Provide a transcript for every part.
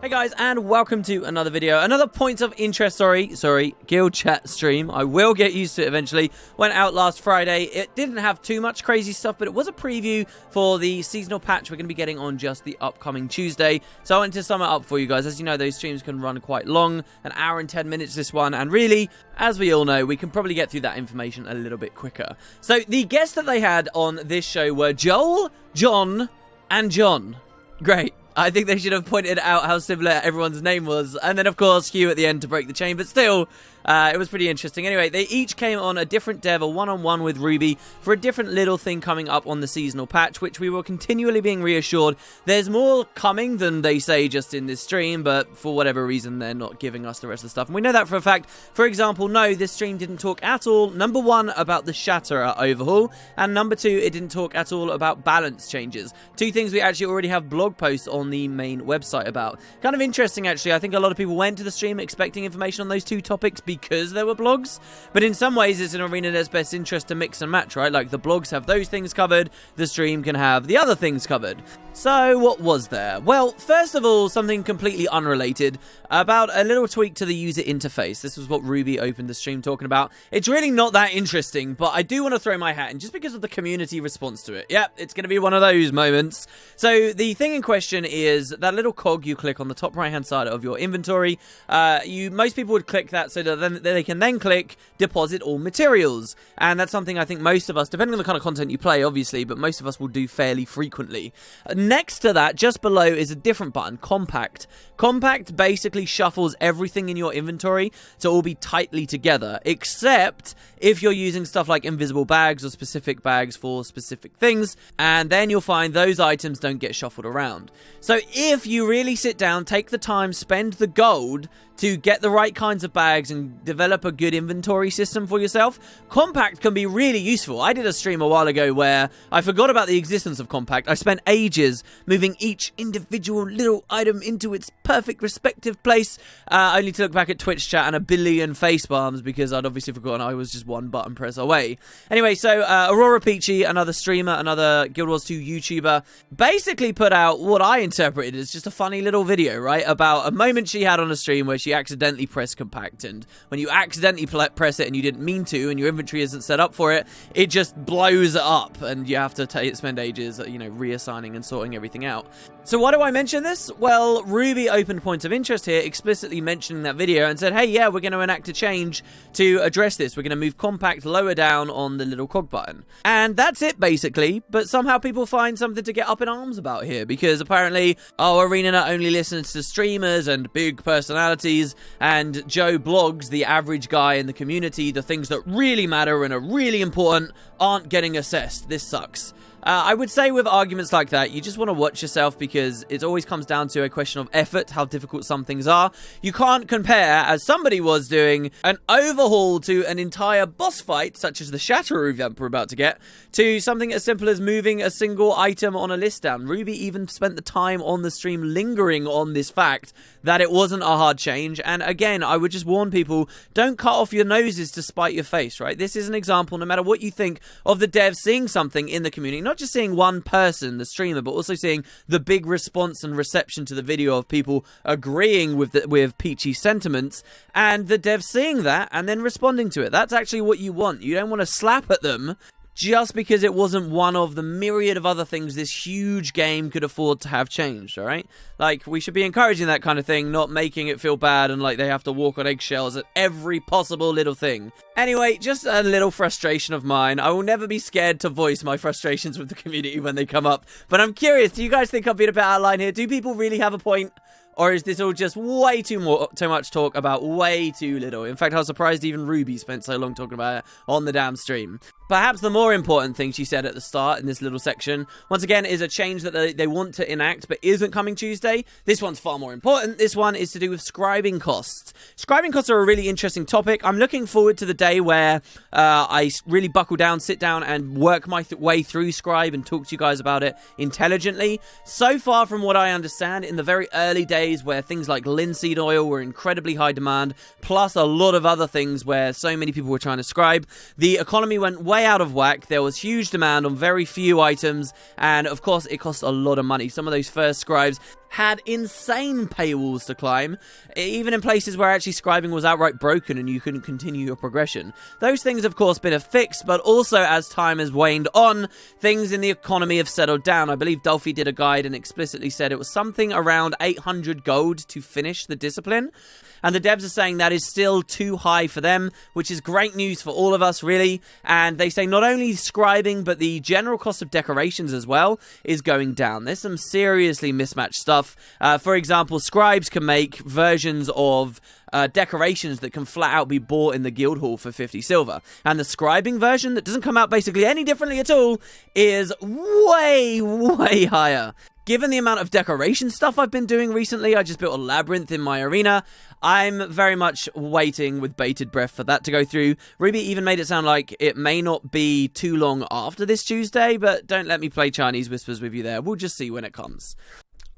Hey guys, and welcome to another video, another points of interest, guild chat stream. I will get used to it eventually. Went out last Friday. It didn't have too much crazy stuff, but it was a preview for the seasonal patch we're going to be getting on just the upcoming Tuesday. So I wanted to sum it up for you guys. As you know, those streams can run quite long, an hour and 10 minutes this one, and really, as we all know, we can probably get through that information a little bit quicker. So the guests that they had on this show were Joel, John, and John. Great. I think they should have pointed out how similar everyone's name was. And then, of course, Hugh at the end to break the chain. But still, it was pretty interesting. Anyway, they each came on a different dev, a one-on-one with Ruby, for a different little thing coming up on the seasonal patch, which we were continually being reassured there's more coming than they say just in this stream, but for whatever reason, they're not giving us the rest of the stuff. And we know that for a fact. For example, no, this stream didn't talk at all, number one, about the Shatterer overhaul, and number two, it didn't talk at all about balance changes. Two things we actually already have blog posts on the main website about. Kind of interesting, actually. I think a lot of people went to the stream expecting information on those two topics because there were blogs, but in some ways it's in Arenanet's best interest to mix and match, right? Like the blogs have those things covered, the stream can have the other things covered. So what was there? Well, first of all, something completely unrelated about a little tweak to the user interface. This was what Ruby opened the stream talking about. It's really not that interesting, but I do want to throw my hat in just because of the community response to it. Yep, it's going to be one of those moments. So the thing in question is that little cog you click on the top right hand side of your inventory. Most people would click that so that then they can then click deposit all materials, and that's something I think most of us, depending on the kind of content you play obviously, but most of us will do fairly frequently. Next to that, just below, is a different button, compact. Compact basically shuffles everything in your inventory to all be tightly together, except if you're using stuff like invisible bags or specific bags for specific things, and then you'll find those items don't get shuffled around. So if you really sit down, take the time, spend the gold to get the right kinds of bags and develop a good inventory system for yourself, compact can be really useful. I did a stream a while ago where I forgot about the existence of compact. I spent ages moving each individual little item into its perfect respective place, only to look back at Twitch chat and a billion face palms because I'd obviously forgotten I was just one button press away. Anyway, so Aurora Peachy, another streamer, another Guild Wars 2 YouTuber, basically put out what I interpreted as just a funny little video, right, about a moment she had on a stream where she accidentally pressed compact, and when you accidentally press it and you didn't mean to and your inventory isn't set up for it, it just blows it up and you have to spend ages, reassigning and sorting everything out. So why do I mention this? Well, Ruby opened points of interest here, explicitly mentioning that video and said, hey, yeah, we're going to enact a change to address this. We're going to move compact lower down on the little cog button. And that's it, basically. But somehow people find something to get up in arms about here, because apparently, Arenanet only listens to streamers and big personalities, and Joe blogs, the average guy in the community, the things that really matter and are really important, aren't getting assessed. This sucks. I would say with arguments like that, you just want to watch yourself, because it always comes down to a question of effort, how difficult some things are. You can't compare, as somebody was doing, an overhaul to an entire boss fight, such as the Shatterer revamp we're about to get, to something as simple as moving a single item on a list down. Ruby even spent the time on the stream lingering on this fact that it wasn't a hard change. And again, I would just warn people, don't cut off your noses to spite your face, right? This is an example, no matter what you think of the devs seeing something in the community, not just seeing one person, the streamer, but also seeing the big response and reception to the video of people agreeing with Peachy's sentiments, and the devs seeing that and then responding to it. That's actually what you want. You don't want to slap at them just because it wasn't one of the myriad of other things this huge game could afford to have changed, alright? Like, we should be encouraging that kind of thing, not making it feel bad and like they have to walk on eggshells at every possible little thing. Anyway, just a little frustration of mine. I will never be scared to voice my frustrations with the community when they come up, but I'm curious, do you guys think I'm being a bit out of line here? Do people really have a point? Or is this all just way too much talk about way too little? In fact, I was surprised even Ruby spent so long talking about it on the damn stream. Perhaps the more important thing she said at the start in this little section, once again, is a change that they want to enact but isn't coming Tuesday. This one's far more important. This one is to do with scribing costs. Scribing costs are a really interesting topic. I'm looking forward to the day where I really buckle down, sit down and work my way through Scribe and talk to you guys about it intelligently. So far, from what I understand, in the very early days where things like linseed oil were incredibly high demand, plus a lot of other things where so many people were trying to scribe, the economy went way out of whack. There was huge demand on very few items, and of course it cost a lot of money. Some of those first scribes had insane paywalls to climb, even in places where actually scribing was outright broken and you couldn't continue your progression. Those things, of course, been fixed, but also as time has waned on, things in the economy have settled down. I believe Dolphy did a guide and explicitly said it was something around 800 gold to finish the discipline. And the devs are saying that is still too high for them, which is great news for all of us, really. And they say not only scribing, but the general cost of decorations as well is going down. There's some seriously mismatched stuff. For example, scribes can make versions of decorations that can flat out be bought in the guild hall for 50 silver. And the scribing version that doesn't come out basically any differently at all is way, way higher. Given the amount of decoration stuff I've been doing recently, I just built a labyrinth in my arena. I'm very much waiting with bated breath for that to go through. Ruby even made it sound like it may not be too long after this Tuesday, but don't let me play Chinese whispers with you there. We'll just see when it comes.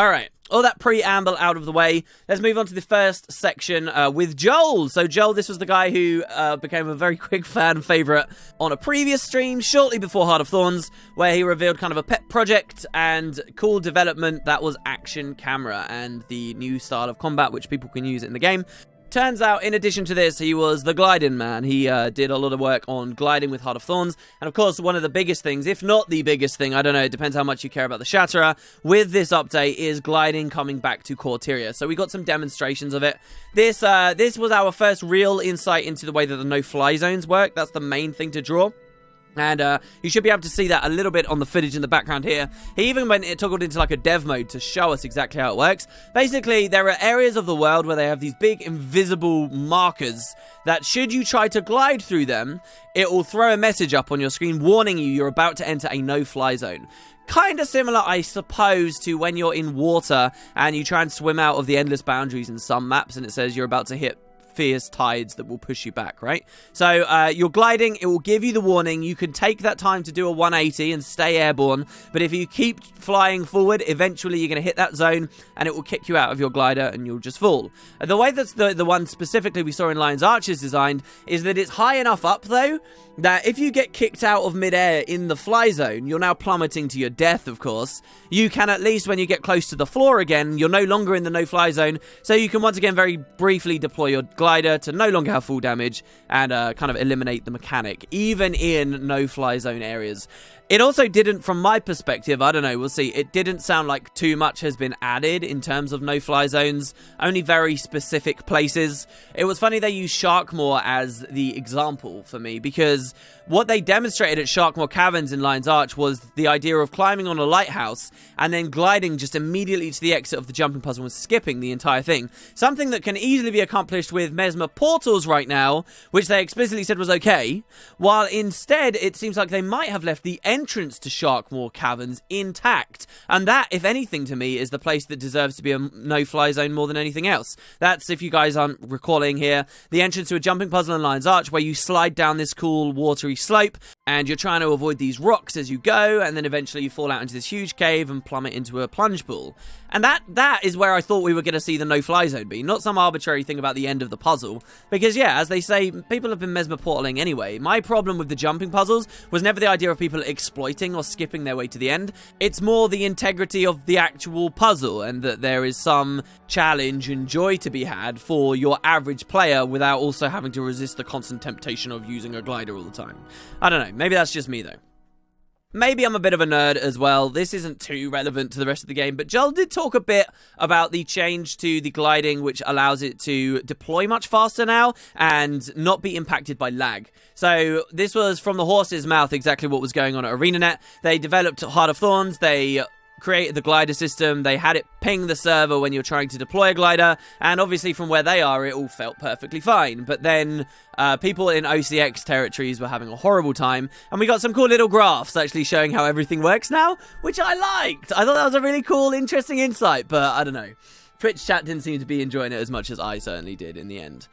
Alright, all that preamble out of the way, let's move on to the first section with Joel. So Joel, this was the guy who became a very quick fan favourite on a previous stream shortly before Heart of Thorns, where he revealed kind of a pet project and cool development that was action camera and the new style of combat which people can use in the game. Turns out, in addition to this, he was the gliding man. He did a lot of work on gliding with Heart of Thorns. And of course, one of the biggest things, if not the biggest thing, I don't know, it depends how much you care about the Shatterer, with this update is gliding coming back to Corteria. So we got some demonstrations of it. This was our first real insight into the way that the no-fly zones work. That's the main thing to draw. And you should be able to see that a little bit on the footage in the background here. He even went it toggled into like a dev mode to show us exactly how it works. Basically, there are areas of the world where they have these big invisible markers that should you try to glide through them, it will throw a message up on your screen warning you you're about to enter a no-fly zone. Kind of similar, I suppose, to when you're in water and you try and swim out of the endless boundaries in some maps and it says you're about to hit fierce tides that will push you back, right? So you're gliding, it will give you the warning. You can take that time to do a 180 and stay airborne, but if you keep flying forward, eventually you're going to hit that zone and it will kick you out of your glider and you'll just fall. The way that's the one specifically we saw in Lion's Arch is designed is that it's high enough up, though, that if you get kicked out of midair in the fly zone, you're now plummeting to your death, of course. You can at least, when you get close to the floor again, you're no longer in the no-fly zone, so you can once again very briefly deploy your glider to no longer have full damage and kind of eliminate the mechanic, even in no-fly zone areas. It also didn't, from my perspective, I don't know, we'll see, it didn't sound like too much has been added in terms of no-fly zones, only very specific places. It was funny they used Sharkmoor as the example for me, because what they demonstrated at Sharkmoor Caverns in Lion's Arch was the idea of climbing on a lighthouse and then gliding just immediately to the exit of the jumping puzzle and skipping the entire thing. Something that can easily be accomplished with Mesmer portals right now, which they explicitly said was okay, while instead it seems like they might have left the entrance to Sharkmoor Caverns intact. And that, if anything to me, is the place that deserves to be a no-fly zone more than anything else. That's, if you guys aren't recalling here, the entrance to a jumping puzzle in Lion's Arch where you slide down this cool watery slope and you're trying to avoid these rocks as you go, and then eventually you fall out into this huge cave and plummet into a plunge pool. And that is where I thought we were going to see the no-fly zone be, not some arbitrary thing about the end of the puzzle. Because yeah, as they say, people have been mesmer portaling anyway. My problem with the jumping puzzles was never the idea of people exploiting or skipping their way to the end. It's more the integrity of the actual puzzle, and that there is some challenge and joy to be had for your average player without also having to resist the constant temptation of using a glider all the time. I don't know, maybe that's just me though. Maybe I'm a bit of a nerd as well. This isn't too relevant to the rest of the game, but Joel did talk a bit about the change to the gliding, which allows it to deploy much faster now and not be impacted by lag. So this was from the horse's mouth exactly what was going on at Arenanet. They developed Heart of Thorns, they created the glider system, they had it ping the server when you're trying to deploy a glider, and obviously from where they are, it all felt perfectly fine. But then people in OCX territories were having a horrible time, and we got some cool little graphs actually showing how everything works now, which I liked. I thought that was a really cool, interesting insight, but I don't know. Twitch chat didn't seem to be enjoying it as much as I certainly did in the end.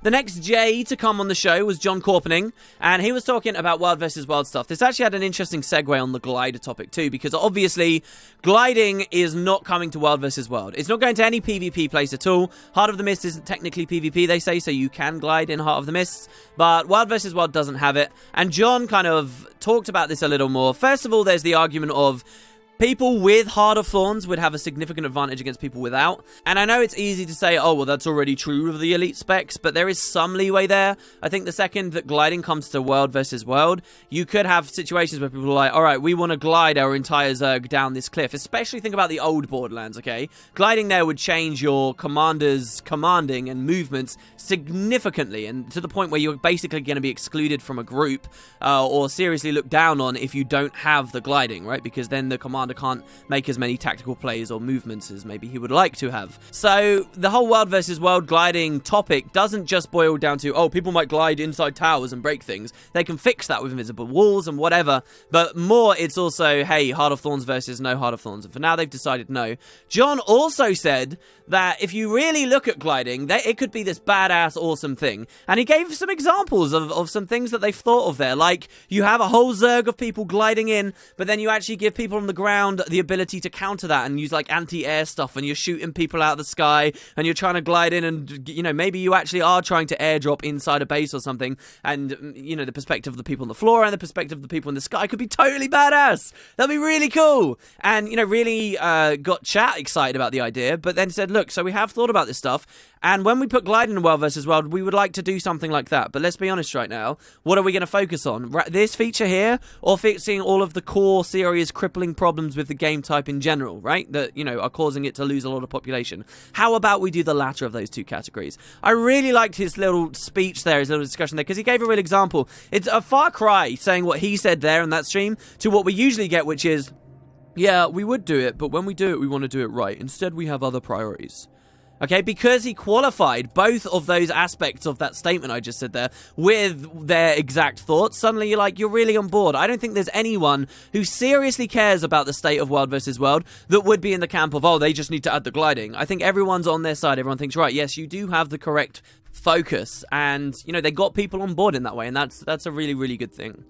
The next J to come on the show was John Corpening, and he was talking about World vs. World stuff. This actually had an interesting segue on the glider topic too, because obviously gliding is not coming to World vs. World. It's not going to any PvP place at all. Heart of the Mist isn't technically PvP, they say, so you can glide in Heart of the Mists, but World vs. World doesn't have it, and John kind of talked about this a little more. First of all, there's the argument of People with Heart of Thorns would have a significant advantage against people without. And I know it's easy to say, oh, well, that's already true of the elite specs, but there is some leeway there. I think the second that gliding comes to world versus world, you could have situations where people are like, all right, we want to glide our entire Zerg down this cliff. Especially think about the old Borderlands, okay? Gliding there would change your commander's commanding and movements significantly, and to the point where you're basically going to be excluded from a group or seriously looked down on if you don't have the gliding, right? Because then the commander can't make as many tactical plays or movements as maybe he would like to have. So the whole world versus world gliding topic doesn't just boil down to, oh, people might glide inside towers and break things. They can fix that with invisible walls and whatever, but more it's also, hey, Heart of Thorns versus no Heart of Thorns, and for now they've decided no. John also said that if you really look at gliding, it could be this badass, awesome thing, and he gave some examples of some things that they've thought of there, like you have a whole Zerg of people gliding in, but then you actually give people on the ground the ability to counter that and use like anti-air stuff, and you're shooting people out of the sky and you're trying to glide in, and you know, maybe you actually are trying to airdrop inside a base or something, and you know, the perspective of the people on the floor and the perspective of the people in the sky could be totally badass. That'd be really cool. And you know, really got chat excited about the idea, but then said, look, so we have thought about this stuff, and when we put gliding in world versus world, we would like to do something like that. But let's be honest right now, what are we going to focus on? This feature here, or fixing all of the core serious crippling problems with the game type in general, right? That, you know, are causing it to lose a lot of population. How about we do the latter of those two categories? I really liked his little speech there, his little discussion there, because he gave a real example. It's a far cry saying what he said there in that stream to what we usually get, which is, yeah, we would do it, but when we do it, we want to do it right. Instead, we have other priorities. Okay, because he qualified both of those aspects of that statement I just said there with their exact thoughts, suddenly you're really on board. I don't think there's anyone who seriously cares about the state of world versus world that would be in the camp of, oh, they just need to add the gliding. I think everyone's on their side. Everyone thinks, right, yes, you do have the correct focus, and you know, they got people on board in that way, and that's a really, really good thing.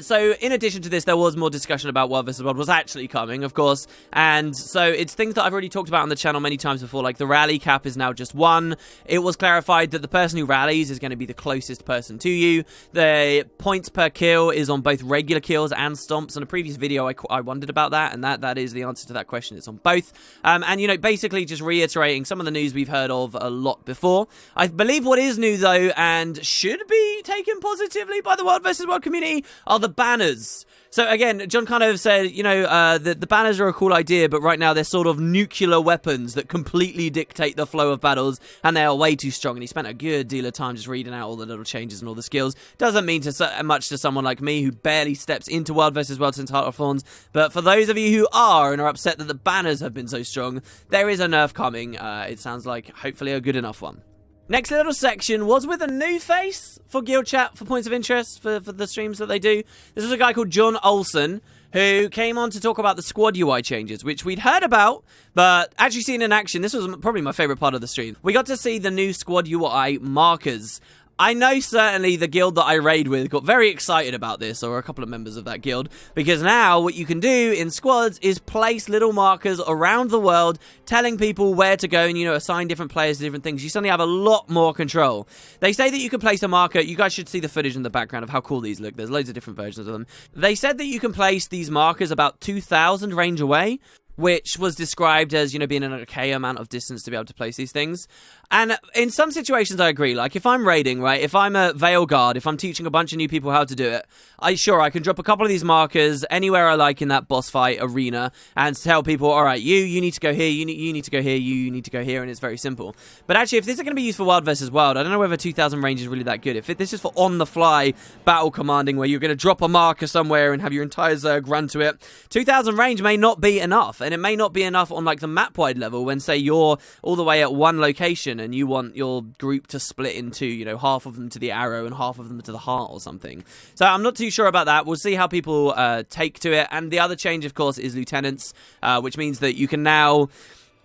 So in addition to this, there was more discussion about World vs. World was actually coming, of course, and so it's things that I've already talked about on the channel many times before, like the rally cap is now just 1. It was clarified that the person who rallies is going to be the closest person to you. The points per kill is on both regular kills and stomps. In a previous video, I wondered about that, and that is the answer to that question. It's on both. And, you know, basically just reiterating some of the news we've heard of a lot before. I believe what is new, though, and should be taken positively by the World vs. World community, are the banners. So again, John kind of said, you know, the banners are a cool idea, but right now they're sort of nuclear weapons that completely dictate the flow of battles, and they are way too strong. And he spent a good deal of time just reading out all the little changes and all the skills. Doesn't mean much to someone like me who barely steps into World vs. World since Heart of Thorns, but for those of you who are and are upset that the banners have been so strong, there is a nerf coming. It sounds like hopefully a good enough one. Next little section was with a new face for Guild Chat, for points of interest, for the streams that they do. This was a guy called John Olsen, who came on to talk about the squad UI changes, which we'd heard about, but actually seen in action. This was probably my favorite part of the stream. We got to see the new squad UI markers. I know certainly the guild that I raid with got very excited about this, or a couple of members of that guild, because now what you can do in squads is place little markers around the world telling people where to go and, you know, assign different players to different things. You suddenly have a lot more control. They say that you can place a marker. You guys should see the footage in the background of how cool these look. There's loads of different versions of them. They said that you can place these markers about 2,000 range away, which was described as, you know, being an okay amount of distance to be able to place these things. And in some situations, I agree. Like, if I'm raiding, right, if I'm a Veil Guard, if I'm teaching a bunch of new people how to do it, I can drop a couple of these markers anywhere I like in that boss fight arena and tell people, all right, you need to go here, you need to go here, you need to go here, and it's very simple. But actually, if this is going to be used for World versus World, I don't know whether 2,000 range is really that good. If this is for on-the-fly battle commanding, where you're going to drop a marker somewhere and have your entire Zerg run to it, 2,000 range may not be enough. And it may not be enough on, like, the map-wide level when, say, you're all the way at one location and you want your group to split into, you know, half of them to the arrow and half of them to the heart or something. So I'm not too sure about that. We'll see how people take to it. And the other change, of course, is lieutenants, which means that you can now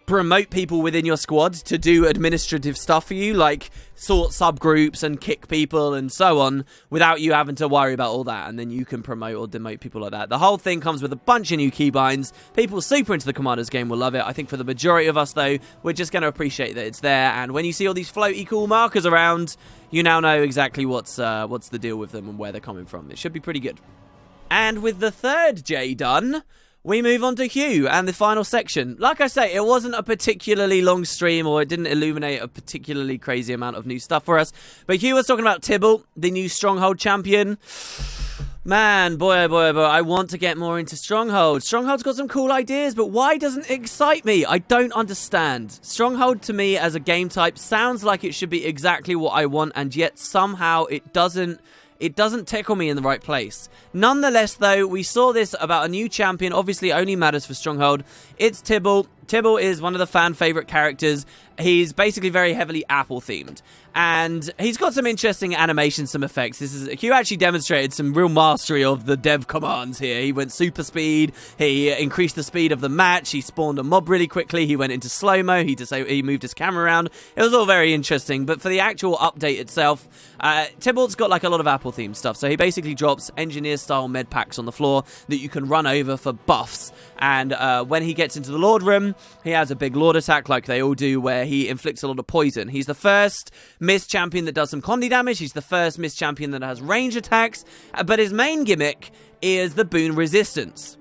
promote people within your squad to do administrative stuff for you, like sort subgroups and kick people and so on, without you having to worry about all that, and then you can promote or demote people like that. The whole thing comes with a bunch of new keybinds. People super into the Commanders game will love it. I think for the majority of us, though, we're just going to appreciate that it's there, and when you see all these floaty cool markers around, you now know exactly what's the deal with them and where they're coming from. It should be pretty good. And with the third J done, we move on to Hugh and the final section. Like I say, it wasn't a particularly long stream, or it didn't illuminate a particularly crazy amount of new stuff for us. But Hugh was talking about Tibble, the new Stronghold champion. Man, boy, oh boy, oh boy, I want to get more into Stronghold. Stronghold's got some cool ideas, but why doesn't it excite me? I don't understand. Stronghold, to me, as a game type, sounds like it should be exactly what I want, and yet somehow it doesn't tickle me in the right place. Nonetheless, though, we saw this about a new champion, obviously only matters for Stronghold. It's Tibble. Tibble is one of the fan favorite characters. He's basically very heavily Apple themed. And he's got some interesting animations, some effects. Hugh actually demonstrated some real mastery of the dev commands here. He went super speed. He increased the speed of the match. He spawned a mob really quickly. He went into slow-mo. He moved his camera around. It was all very interesting. But for the actual update itself, Tibble's got like a lot of Apple themed stuff. So he basically drops engineer-style med packs on the floor that you can run over for buffs. And when he gets into the Lord room, he has a big Lord attack like they all do, where he inflicts a lot of poison. He's the first Mist champion that does some Condi damage. He's the first Mist champion that has range attacks. But his main gimmick is the boon resistance.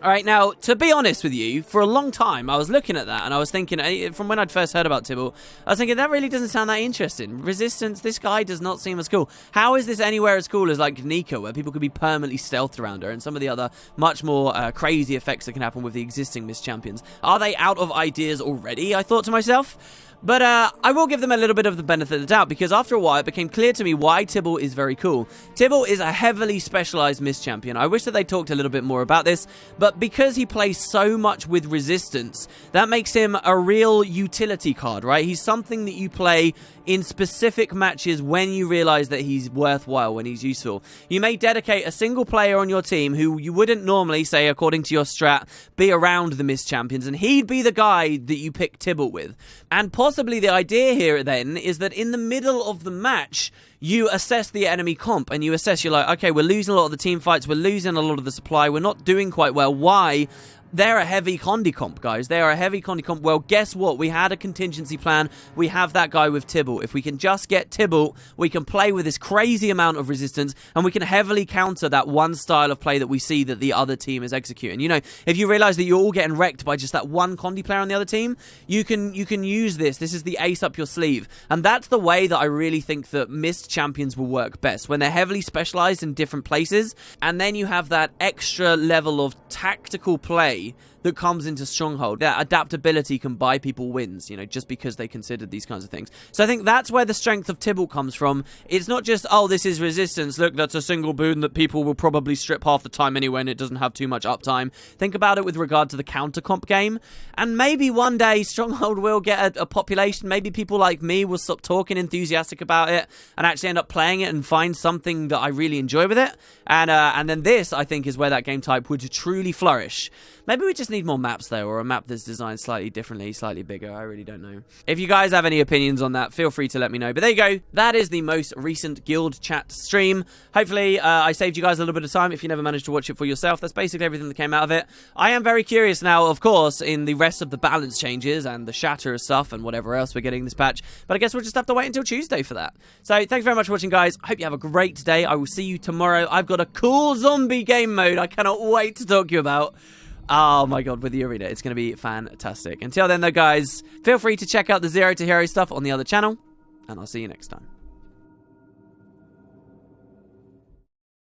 Alright, now, to be honest with you, for a long time, I was looking at that, and I was thinking, from when I'd first heard about Tibble, I was thinking, that really doesn't sound that interesting. Resistance, this guy does not seem as cool. How is this anywhere as cool as, like, Nika, where people could be permanently stealthed around her, and some of the other much more crazy effects that can happen with the existing Mist champions? Are they out of ideas already, I thought to myself? But I will give them a little bit of the benefit of the doubt, because after a while it became clear to me why Tibble is very cool. Tibble is a heavily specialized Mist champion. I wish that they talked a little bit more about this, but because he plays so much with resistance, that makes him a real utility card, right? He's something that you play in specific matches when you realize that he's worthwhile, when he's useful. You may dedicate a single player on your team who you wouldn't normally, say, according to your strat, be around the Mist champions, and he'd be the guy that you pick Tibble with. And possibly the idea here then is that in the middle of the match, you assess the enemy comp, and you assess, you're like, okay, we're losing a lot of the team fights, we're losing a lot of the supply, we're not doing quite well. Why? They're a heavy Condi comp, guys. They are a heavy Condi comp. Well, guess what? We had a contingency plan. We have that guy with Tibble. If we can just get Tibble, we can play with this crazy amount of resistance, and we can heavily counter that one style of play that we see that the other team is executing. You know, if you realize that you're all getting wrecked by just that one Condi player on the other team, you can use this. This is the ace up your sleeve. And that's the way that I really think that Mist champions will work best, when they're heavily specialized in different places, and then you have that extra level of tactical play that comes into Stronghold. That adaptability can buy people wins, you know, just because they considered these kinds of things. So I think that's where the strength of Tibble comes from. It's not just, oh, this is resistance. Look, that's a single boon that people will probably strip half the time anyway, and it doesn't have too much uptime. Think about it with regard to the counter comp game. And maybe one day Stronghold will get a population. Maybe people like me will stop talking enthusiastic about it and actually end up playing it and find something that I really enjoy with it. And then this, I think, is where that game type would truly flourish. Maybe we just need more maps, though, or a map that's designed slightly differently, slightly bigger. I really don't know. If you guys have any opinions on that, feel free to let me know. But there you go. That is the most recent Guild Chat stream. Hopefully, I saved you guys a little bit of time if you never managed to watch it for yourself. That's basically everything that came out of it. I am very curious now, of course, in the rest of the balance changes and the shatter stuff and whatever else we're getting this patch. But I guess we'll just have to wait until Tuesday for that. So, thanks very much for watching, guys. Hope you have a great day. I will see you tomorrow. I've got a cool zombie game mode I cannot wait to talk to you about. Oh my god, with the arena. It's going to be fantastic. Until then, though, guys, feel free to check out the Zero to Hero stuff on the other channel, and I'll see you next time.